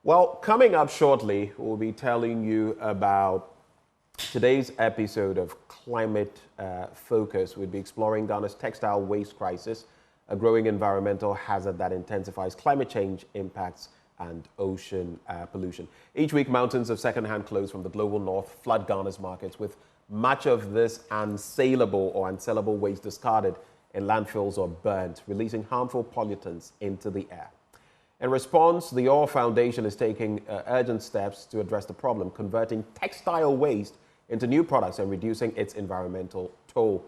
Well, coming up shortly, we'll be telling you about today's episode of Climate Focus. We'll be exploring Ghana's textile waste crisis, a growing environmental hazard that intensifies climate change impacts and ocean pollution. Each week, mountains of second-hand clothes from the global north flood Ghana's markets, with much of this unsaleable or unsellable waste discarded in landfills or burnt, releasing harmful pollutants into the air. In response, the All Foundation is taking urgent steps to address the problem, converting textile waste into new products and reducing its environmental toll.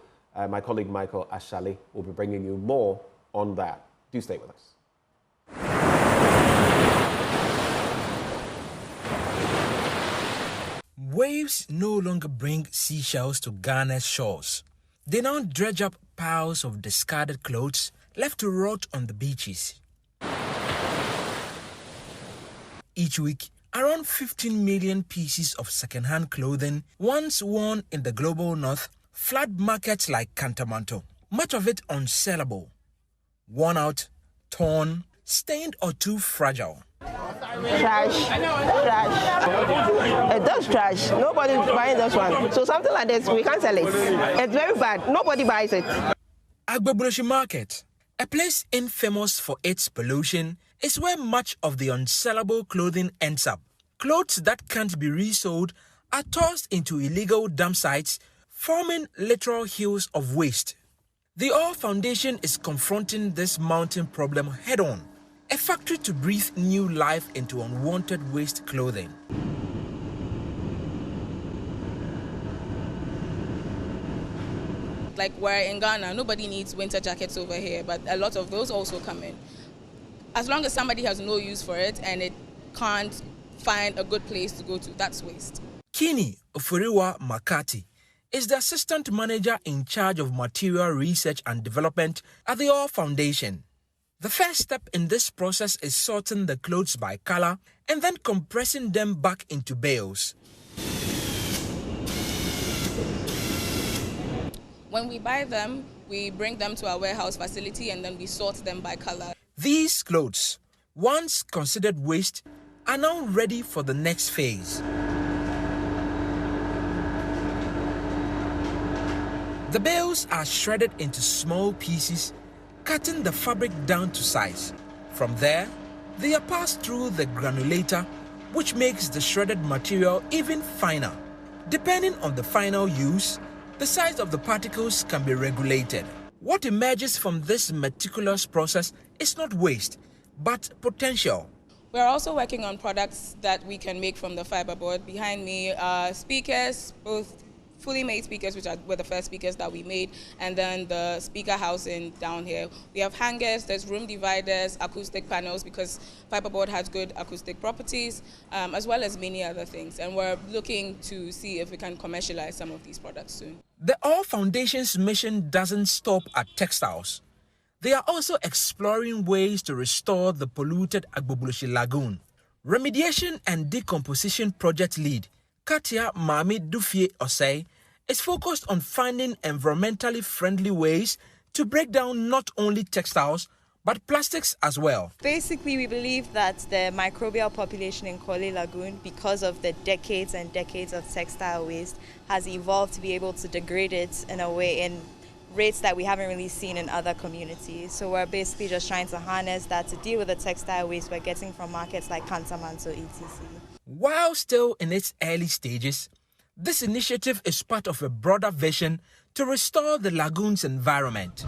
My colleague Michael Ashali will be bringing you more on that. Do stay with us. Waves no longer bring seashells to Ghana's shores. They now dredge up piles of discarded clothes left to rot on the beaches. Each week, around 15 million pieces of second-hand clothing, once worn in the global north, flood markets like Kantamanto. Much of it unsellable, worn out, torn, stained or too fragile. Trash. It does trash. Nobody's buying this one. So something like this, we can't sell it. It's very bad. Nobody buys it. Agbogbloshie Market, a place infamous for its pollution, is where much of the unsellable clothing ends up. Clothes that can't be resold are tossed into illegal dump sites, forming literal hills of waste. The All Foundation is confronting this mounting problem head-on, a factory to breathe new life into unwanted waste clothing. Like we're in Ghana, nobody needs winter jackets over here, but a lot of those also come in. As long as somebody has no use for it and it can't find a good place to go to, that's waste. Kini Ofuriwa Makati is the assistant manager in charge of material research and development at the All Foundation. The first step in this process is sorting the clothes by color and then compressing them back into bales. When we buy them, we bring them to our warehouse facility and then we sort them by color. These clothes, once considered waste, are now ready for the next phase. The bales are shredded into small pieces, cutting the fabric down to size. From there, they are passed through the granulator, which makes the shredded material even finer. Depending on the final use, the size of the particles can be regulated. What emerges from this meticulous process is not waste, but potential. We're also working on products that we can make from the fiberboard. Behind me are speakers, both fully made speakers, which were the first speakers that we made, and then the speaker housing down here. We have hangers, there's room dividers, acoustic panels, because fiberboard has good acoustic properties, as well as many other things. And we're looking to see if we can commercialize some of these products soon. The All Foundation's mission doesn't stop at textiles. They are also exploring ways to restore the polluted Agbogbloshie Lagoon. Remediation and Decomposition Project Lead, Katia Mami Dufie Osei, is focused on finding environmentally friendly ways to break down not only textiles, but plastics as well. Basically, we believe that the microbial population in Korle Lagoon, because of the decades and decades of textile waste, has evolved to be able to degrade it in a way in rates that we haven't really seen in other communities. So we're basically just trying to harness that to deal with the textile waste we're getting from markets like Kantamanto, etc. While still in its early stages, this initiative is part of a broader vision to restore the lagoon's environment.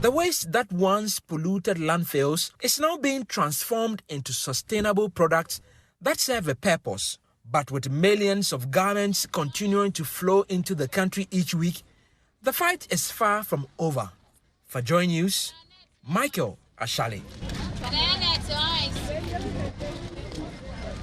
The waste that once polluted landfills is now being transformed into sustainable products that serve a purpose. But with millions of garments continuing to flow into the country each week, the fight is far from over. For Joy News, Michael Ashali.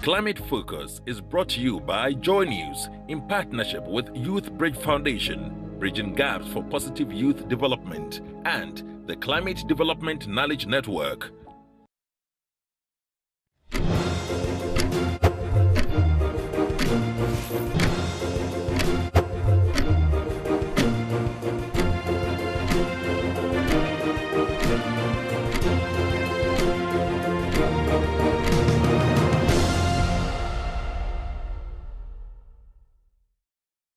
Climate Focus is brought to you by Joy News in partnership with Youth Bridge Foundation, bridging gaps for positive youth development, and the Climate Development Knowledge Network.